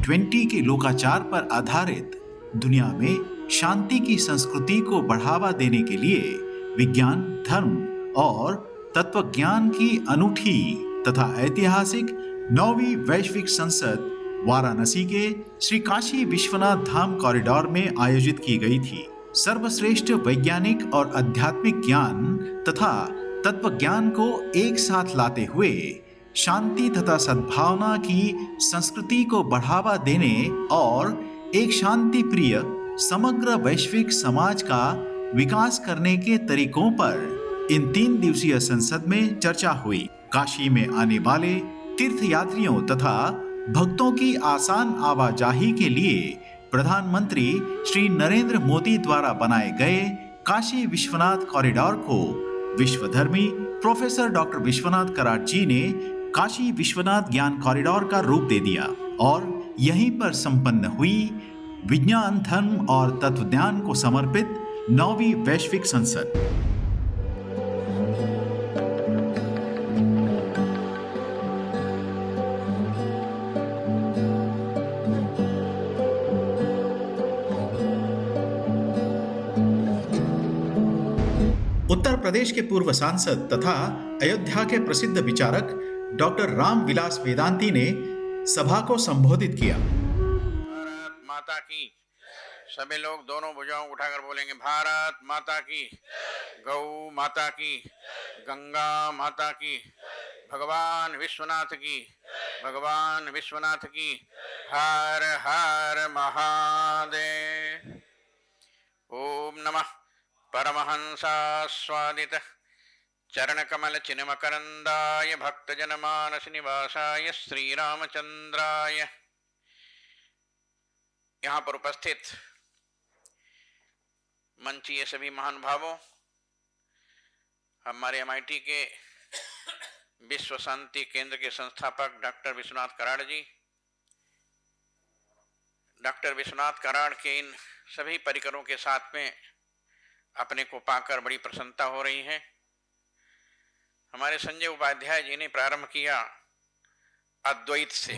G20 के लोकाचार पर आधारित दुनिया में शांति की संस्कृति को बढ़ावा देने के लिए विज्ञान, धर्म और तत्वज्ञान की अनूठी तथा ऐतिहासिक 9वीं वैश्विक संसद वाराणसी के श्री काशी विश्वनाथ धाम कॉरिडोर में आयोजित की गई थी। सर्वश्रेष्ठ वैज्ञानिक और आध्यात्मिक ज्ञान तथा तत्वज्ञान को एक साथ लाते हुए शांति तथा सद्भावना की संस्कृति को बढ़ावा देने और एक शांति प्रिय समग्र वैश्विक समाज का विकास करने के तरीकों पर इन 3 दिवसीय संसद में चर्चा हुई। काशी में आने वाले तीर्थयात्रियों तथा भक्तों की आसान आवाजाही के लिए प्रधानमंत्री श्री नरेंद्र मोदी द्वारा बनाए गए काशी विश्वनाथ कॉरिडोर को विश्वधर्मी प्रोफेसर डॉक्टर विश्वनाथ कराड जी ने काशी विश्वनाथ ज्ञान कॉरिडोर का रूप दे दिया और यहीं पर संपन्न हुई विज्ञान, धर्म और तत्वज्ञान को समर्पित 9वीं वैश्विक संसद। उत्तर प्रदेश के पूर्व सांसद तथा अयोध्या के प्रसिद्ध विचारक डॉक्टर राम विलास वेदांती ने सभा को संबोधित किया। भारत माता की। सभी लोग दोनों भुजाओं उठाकर बोलेंगे, भारत माता की, गौ माता की, गंगा माता की, भगवान विश्वनाथ की, भगवान विश्वनाथ की, हर हर महादेव। ओम नमः परमहंसास्वादित चरणकमल चिन्मकरंदाय भक्तजनमानस निवासाय श्री रामचंद्राय। यहाँ पर उपस्थित मंचीय सभी महानुभावों, हमारे MIT के विश्व शांति केंद्र के संस्थापक डॉक्टर विश्वनाथ कराड जी, डॉक्टर विश्वनाथ कराड के इन सभी परिकरों के साथ में अपने को पाकर बड़ी प्रसन्नता हो रही है। हमारे संजय उपाध्याय जी ने प्रारंभ किया अद्वैत से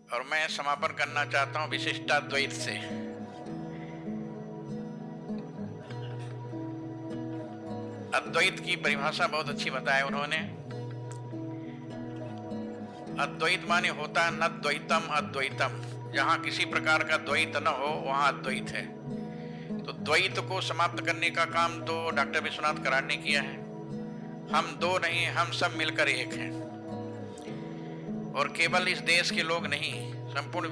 और मैं समापन करना चाहता हूं विशिष्टाद्वैत से। अद्वैत की परिभाषा बहुत अच्छी बताई उन्होंने। अद्वैत माने होता है न द्वैतम अद्वैतम, जहां किसी प्रकार का द्वैत न हो वहां अद्वैत है। तो द्वैत को समाप्त करने का काम तो डॉक्टर विश्वनाथ कराड ने किया है। हम दो नहीं, हम सब मिलकर एक हैं और केवल इस देश के लोग नहीं, संपूर्ण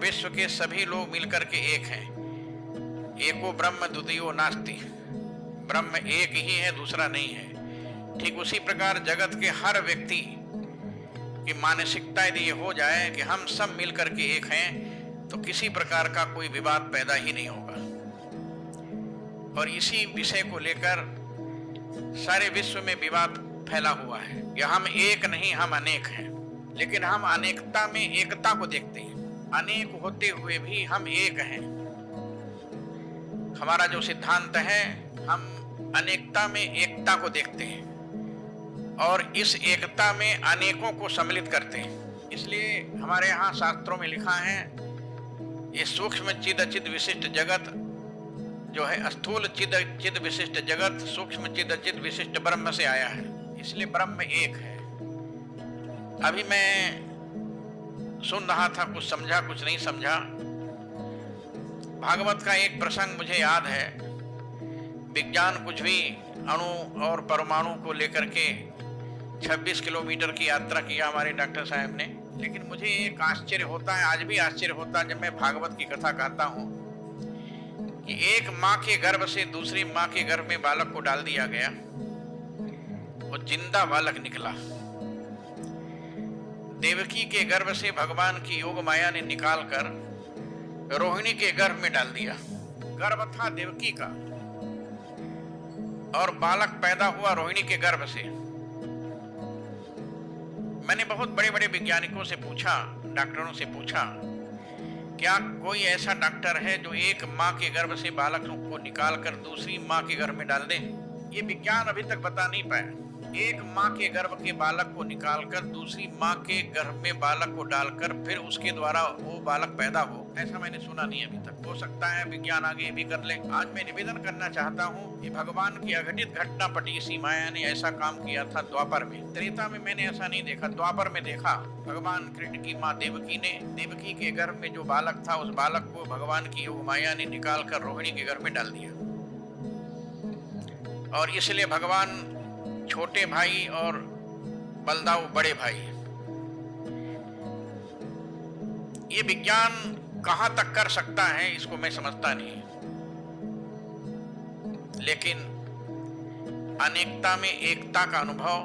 विश्व के सभी लोग मिलकर के एक हैं। एको ब्रह्म द्वितीयो नास्ति, ब्रह्म एक ही है, दूसरा नहीं है। ठीक उसी प्रकार जगत के हर व्यक्ति की मानसिकता यदि ये हो जाए कि हम सब मिलकर के एक हैं, तो किसी प्रकार का कोई विवाद पैदा ही नहीं होगा। और इसी विषय को लेकर सारे विश्व में विवाद फैला हुआ है कि हम एक नहीं, हम अनेक हैं। लेकिन हम अनेकता में एकता को देखते हैं। अनेक होते हुए भी हम एक हैं। हमारा जो सिद्धांत है, हम अनेकता में एकता को देखते हैं और इस एकता में अनेकों को सम्मिलित करते हैं। इसलिए हमारे यहाँ शास्त्रों में लिखा है, ये सूक्ष्म चिद अचिद विशिष्ट जगत जो है, स्थूल चिद विशिष्ट जगत सूक्ष्म चिद अचिद विशिष्ट ब्रह्म से आया है। इसलिए ब्रह्म एक है। अभी मैं सुन रहा था, कुछ समझा कुछ नहीं समझा। भागवत का एक प्रसंग मुझे याद है। विज्ञान कुछ भी अणु और परमाणु को लेकर के 26 किलोमीटर की यात्रा किया हमारे डॉक्टर साहब ने। लेकिन मुझे एक आश्चर्य होता है, आज भी आश्चर्य होता है जब मैं भागवत की कथा कहता हूँ कि एक माँ के गर्भ से दूसरी माँ के गर्भ में बालक को डाल दिया गया, वो जिंदा बालक निकला। देवकी के गर्भ से भगवान की योग माया ने निकालकर रोहिणी के गर्भ में डाल दिया। गर्भ था देवकी का और बालक पैदा हुआ रोहिणी के गर्भ से। मैंने बहुत बड़े बड़े वैज्ञानिकों से पूछा, डॉक्टरों से पूछा, क्या कोई ऐसा डॉक्टर है जो एक माँ के गर्भ से बालक को निकालकर दूसरी माँ के गर्भ में डाल दे? ये विज्ञान अभी तक बता नहीं पाया। एक माँ के गर्भ के बालक को निकालकर दूसरी माँ के गर्भ में बालक को डालकर फिर उसके द्वारा वो बालक पैदा हो, ऐसा मैंने सुना नहीं अभी तक। हो सकता है विज्ञान आगे भी कर ले। आज मैं निवेदन करना चाहता हूँ कि भगवान की अघटित घटना पटीसी माया ने ऐसा काम किया था द्वापर में। त्रेता में मैंने ऐसा नहीं देखा, द्वापर में देखा। भगवान कृष्ण की माँ देवकी ने देवकी के गर्भ में जो बालक था उस बालक को भगवान की योग माया ने निकाल कर रोहिणी के गर्भ में डाल दिया। और इसलिए भगवान छोटे भाई और बलदाऊ बड़े भाई। ये विज्ञान कहां तक कर सकता है इसको मैं समझता नहीं, लेकिन अनेकता में एकता का अनुभव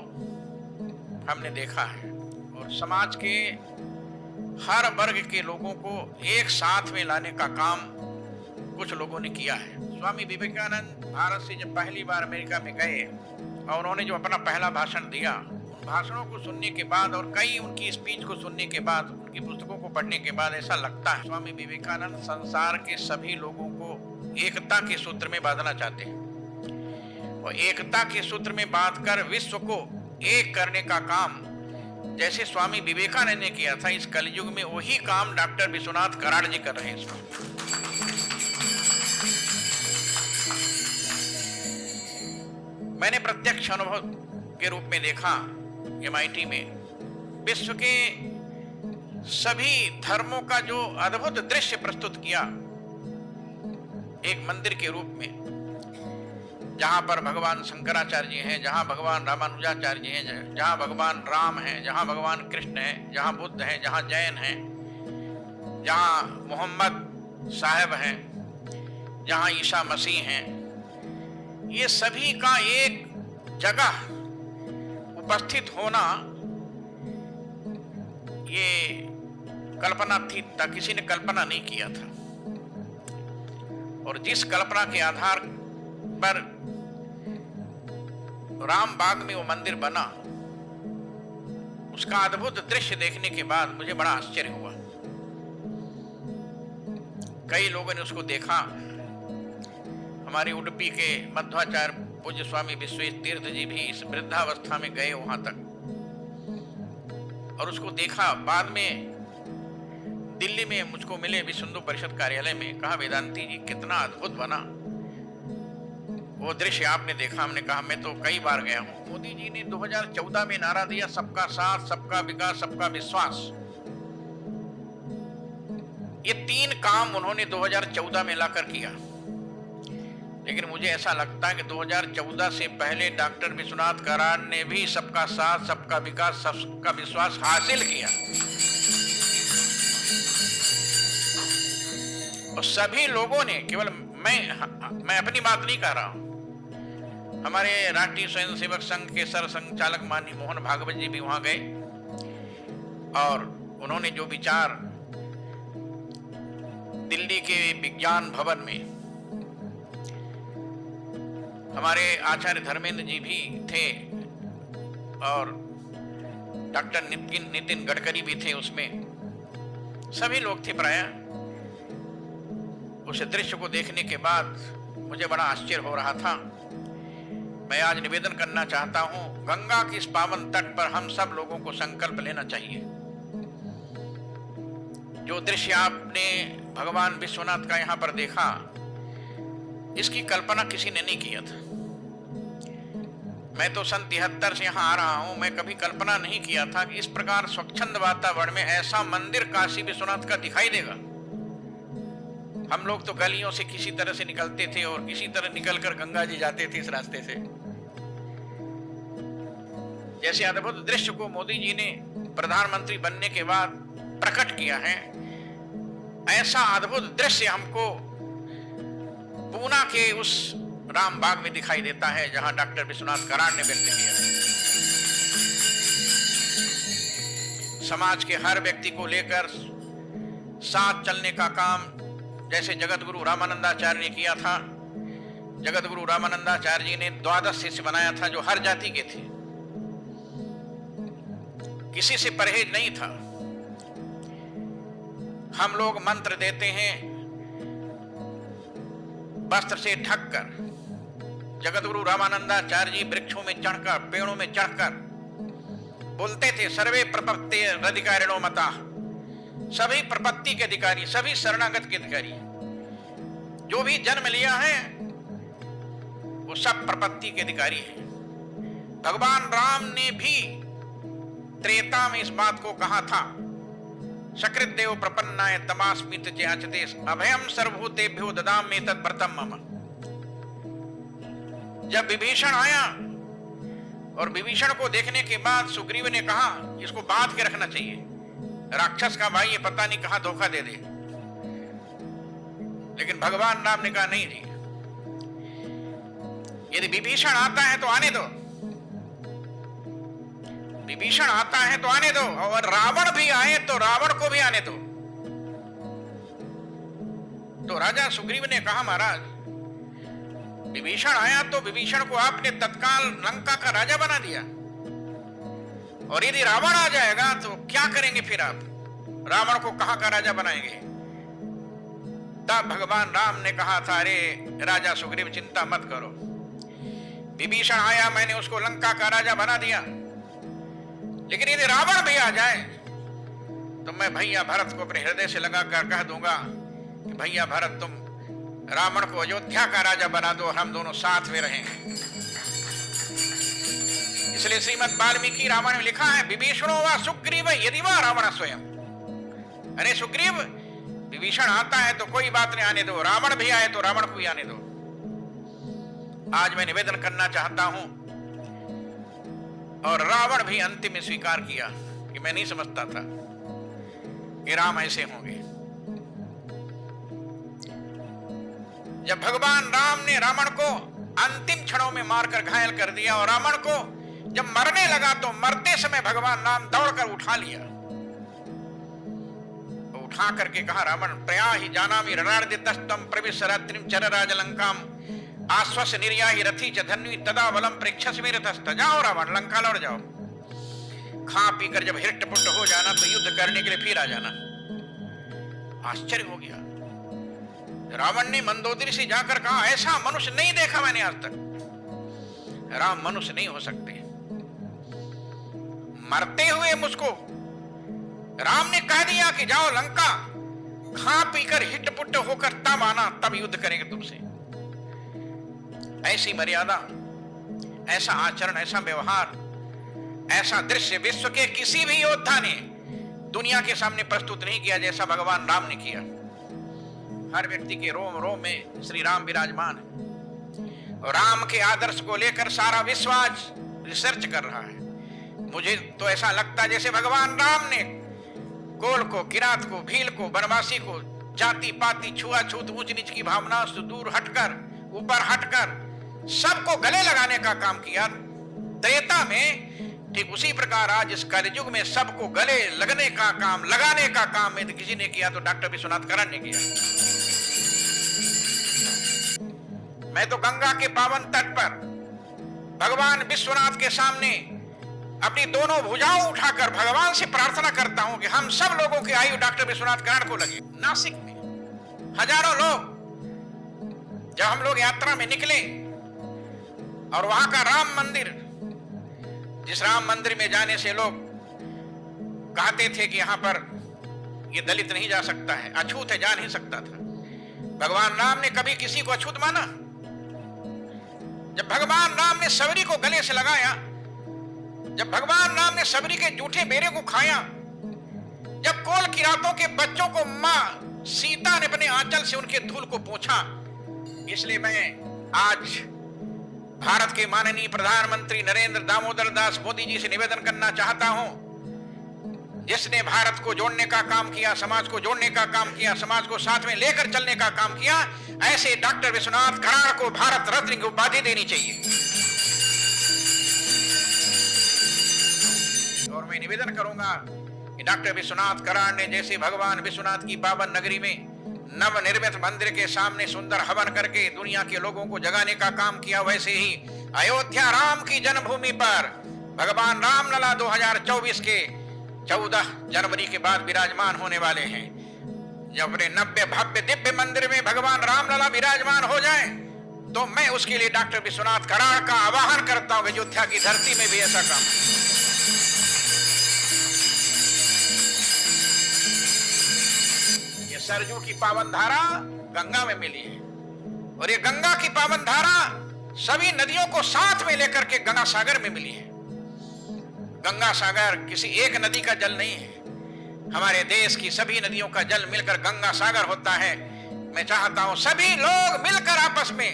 हमने देखा है और समाज के हर वर्ग के लोगों को एक साथ में लाने का काम कुछ लोगों ने किया है। स्वामी विवेकानंद भारत से जब पहली बार अमेरिका में गए और उन्होंने जो अपना पहला भाषण दिया, उन भाषणों को सुनने के बाद और कई उनकी स्पीच को सुनने के बाद, उनकी पुस्तकों को पढ़ने के बाद ऐसा लगता है स्वामी विवेकानंद संसार के सभी लोगों को एकता के सूत्र में बांधना चाहते हैं और एकता के सूत्र में बांधकर विश्व को एक करने का काम जैसे स्वामी विवेकानंद ने किया था, इस कलयुग में वही काम डॉक्टर विश्वनाथ कराड़ जी कर रहे हैं। मैंने प्रत्यक्ष अनुभव के रूप में देखा MIT में विश्व के सभी धर्मों का जो अद्भुत दृश्य प्रस्तुत किया एक मंदिर के रूप में, जहां पर भगवान शंकराचार्य जी हैं, जहां भगवान रामानुजाचार्य जी हैं, जहां भगवान राम हैं, जहां भगवान कृष्ण हैं, जहां बुद्ध हैं, जहां जैन हैं, जहां मोहम्मद साहब हैं, जहां ईसा मसीह हैं। ये सभी का एक जगह उपस्थित होना ये कल्पनातीत था, किसी ने कल्पना नहीं किया था। और जिस कल्पना के आधार पर राम बाग में वो मंदिर बना, उसका अद्भुत दृश्य देखने के बाद मुझे बड़ा आश्चर्य हुआ। कई लोगों ने उसको देखा। हमारे उडुपी के मध्वाचार्य पूज्य स्वामी विश्वेश तीर्थ जी भी इस वृद्धावस्था में गए वहां तक और उसको देखा। बाद में दिल्ली में मुझको मिले विश्व हिंदू परिषद कार्यालय में, कहा वेदांती जी कितना अद्भुत बना वो दृश्य, आपने देखा? हमने कहा मैं तो कई बार गया हूं। मोदी जी ने 2014 में नारा दिया सबका साथ, सबका विकास, सबका विश्वास। ये 3 काम उन्होंने 2014 में लाकर किया। लेकिन मुझे ऐसा लगता है कि 2014 से पहले डॉक्टर विश्वनाथ कराड़ ने भी सबका साथ, सबका विकास, सबका विश्वास हासिल किया और सभी लोगों ने, केवल मैं अपनी बात नहीं कह रहा हूं, हमारे राष्ट्रीय स्वयंसेवक संघ के सर संचालक माननीय मोहन भागवत जी भी वहां गए और उन्होंने जो विचार दिल्ली के विज्ञान भवन में, हमारे आचार्य धर्मेंद्र जी भी थे और डॉक्टर नितिन गडकरी भी थे, उसमें सभी लोग थे प्राय। उस दृश्य को देखने के बाद मुझे बड़ा आश्चर्य हो रहा था। मैं आज निवेदन करना चाहता हूं, गंगा के इस पावन तट पर हम सब लोगों को संकल्प लेना चाहिए। जो दृश्य आपने भगवान विश्वनाथ का यहां पर देखा, इसकी कल्पना किसी ने नहीं किया था। मैं तो सन 73 से यहाँ आ रहा हूँ, मैं कभी कल्पना नहीं किया था कि इस प्रकार स्वच्छंद वातावरण में ऐसा मंदिर काशी विश्वनाथ का दिखाई देगा। हम लोग तो गलियों से किसी तरह से निकलते थे और किसी तरह निकलकर गंगा जी जाते थे इस रास्ते से। जैसे अद्भुत दृश्य को मोदी जी ने प्रधानमंत्री बनने के बाद प्रकट किया है, ऐसा अद्भुत दृश्य हमको पूना के उस राम बाग में दिखाई देता है जहां डॉक्टर विश्वनाथ कराड़ ने व्यक्त किया है। समाज के हर व्यक्ति को लेकर साथ चलने का काम जैसे जगत गुरु रामानंदाचार्य ने किया था। जगत गुरु रामानंदाचार्य जी ने 12 शिष्य बनाया था जो हर जाति के थे, किसी से परहेज नहीं था। हम लोग मंत्र देते हैं वस्त्र से ढककर, जगतगुरु रामानंदाचार्य जी वृक्षों में चढ़कर, पेड़ों में चढ़कर बोलते थे, सर्वे प्रपत्ति अधिकारिणो मता, सभी प्रपत्ति के अधिकारी, सभी शरणागत के अधिकारी, जो भी जन्म लिया है वो सब प्रपत्ति के अधिकारी हैं। भगवान राम ने भी त्रेता में इस बात को कहा था, सकृत देव प्रपन्नाय तमास्मित चयाचते अभयम सर्वभूतेभ्यो ददामि तद्व्रतम मम। जब विभीषण आया और विभीषण को देखने के बाद सुग्रीव ने कहा इसको बांध के रखना चाहिए, राक्षस का भाई ये पता नहीं कहां धोखा दे दे। लेकिन भगवान राम ने कहा नहीं जी, यदि विभीषण आता है तो आने दो, विभीषण आता है तो आने दो, और रावण भी आए तो रावण को भी आने दो। तो राजा सुग्रीव ने कहा महाराज, विभीषण आया तो विभीषण को आपने तत्काल लंका का राजा बना दिया, और यदि रावण आ जाएगा तो क्या करेंगे फिर आप? रावण को कहां का राजा बनाएंगे? तब भगवान राम ने कहा था, अरे राजा सुग्रीव चिंता मत करो, विभीषण आया मैंने उसको लंका का राजा बना दिया, लेकिन यदि रावण भी आ जाए तो मैं भैया भरत को अपने हृदय से लगाकर कह दूंगा कि भैया भरत तुम रावण को अयोध्या का राजा बना दो, हम दोनों साथ में रहेंगे। इसलिए श्रीमद् वाल्मीकि रामायण में लिखा है, विभीषणो वा सुग्रीव यदि वा रावण स्वयं। अरे सुग्रीव, विभीषण आता है तो कोई बात नहीं, आने दो, रावण भी आए तो रावण को भी आने दो। आज मैं निवेदन करना चाहता हूं, और रावण भी अंतिम में स्वीकार किया कि मैं नहीं समझता था कि राम ऐसे होंगे। जब भगवान राम ने रावण को अंतिम क्षणों में मारकर घायल कर दिया, और रावण को जब मरने लगा तो मरते समय भगवान राम दौड़कर उठा लिया, तो उठा करके कहा, रावण प्रया ही जाना भी रणर्दितस्तम प्रविश्य रात्रिम चर राजलंकाम आश्वस निर्याहि रथी च धन्वी तदा बलम प्रेक्षस में रथस्थ। जाओ रावण, लंका लौट जाओ, खा पी कर जब हिट पुट हो जाना तो युद्ध करने के लिए फिर आ जाना। आश्चर्य हो गया। रावण ने मंदोदरी से जाकर कहा, ऐसा मनुष्य नहीं देखा मैंने आज तक, राम मनुष्य नहीं हो सकते। मरते हुए मुझको राम ने कह दिया कि जाओ लंका, खा पीकर हिट पुट होकर तब आना, तब युद्ध करेंगे तुमसे। ऐसी मर्यादा, ऐसा आचरण, ऐसा व्यवहार, ऐसा दृश्य विश्व के किसी भी योद्धा ने दुनिया के सामने प्रस्तुत नहीं किया जैसा भगवान राम ने किया। हर व्यक्ति के रोम रोम में श्री राम विराजमान है, और राम के आदर्श को लेकर सारा विश्व आज रिसर्च कर रहा है। मुझे तो ऐसा लगता है जैसे भगवान राम ने कोल को, किरात को, भील को, बनवासी को, जाति पाति, छुआछूत, ऊंच नीच की भावना से दूर हटकर, ऊपर हटकर सबको गले लगाने का काम किया त्रेता में, ठीक उसी प्रकार आज इस कलयुग में सबको गले लगने का काम, लगाने का काम यदि किसी ने किया तो डॉक्टर विश्वनाथ करण ने किया। मैं तो गंगा के पावन तट पर भगवान विश्वनाथ के सामने अपनी दोनों भुजाओं उठाकर भगवान से प्रार्थना करता हूं कि हम सब लोगों की आयु डॉक्टर विश्वनाथ करण को लगे। नासिक में हजारों लोग, जब हम लोग यात्रा में निकले और वहां का राम मंदिर, जिस राम मंदिर में जाने से लोग कहते थे कि यहां पर ये दलित नहीं जा सकता है, अछूत है, जा नहीं सकता था, भगवान राम ने कभी किसी को अछूत माना? जब भगवान राम ने सबरी को गले से लगाया, जब भगवान राम ने सबरी के जूठे बेरे को खाया, जब कोल किरातों के बच्चों को मां सीता ने अपने आंचल से उनके धूल को पोंछा। इसलिए मैं आज भारत के माननीय प्रधानमंत्री नरेंद्र दामोदर दास मोदी जी से निवेदन करना चाहता हूं, जिसने भारत को जोड़ने का काम किया, समाज को जोड़ने का काम किया, समाज को साथ में लेकर चलने का काम किया, ऐसे डॉक्टर विश्वनाथ करण को भारत रत्न की उपाधि देनी चाहिए। और मैं निवेदन करूंगा कि डॉक्टर विश्वनाथ करण ने जैसे भगवान विश्वनाथ की पावन नगरी में नवनिर्मित मंदिर के सामने सुंदर हवन करके दुनिया के लोगों को जगाने का काम किया, वैसे ही अयोध्या राम की जन्मभूमि पर भगवान रामलला 2024 के 14 जनवरी के बाद विराजमान होने वाले हैं। जब अपने नव्य भव्य दिव्य मंदिर में भगवान रामलला विराजमान हो जाए तो मैं उसके लिए डॉक्टर विश्वनाथ कराड़ का आह्वान करता हूं, अयोध्या की धरती में भी ऐसा काम है। ये सरजू की पावन धारा गंगा में मिली है, और ये गंगा की पावन धारा सभी नदियों को साथ में लेकर के गंगा सागर में मिली है। गंगा सागर किसी एक नदी का जल नहीं है, हमारे देश की सभी नदियों का जल मिलकर गंगा सागर होता है। मैं चाहता हूं सभी लोग मिलकर आपस में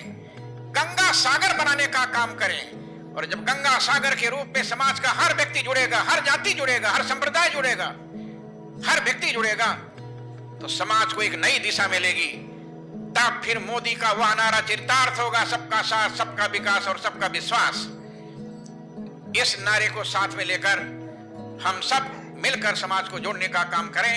गंगा सागर बनाने का काम करें, और जब गंगा सागर के रूप में समाज का हर व्यक्ति जुड़ेगा, हर जाति जुड़ेगा, हर संप्रदाय जुड़ेगा, हर व्यक्ति जुड़ेगा, तो समाज को एक नई दिशा मिलेगी। तब फिर मोदी का वह नारा चरितार्थ होगा, सबका साथ, सबका विकास और सबका विश्वास। इस नारे को साथ में लेकर हम सब मिलकर समाज को जोड़ने का काम करें।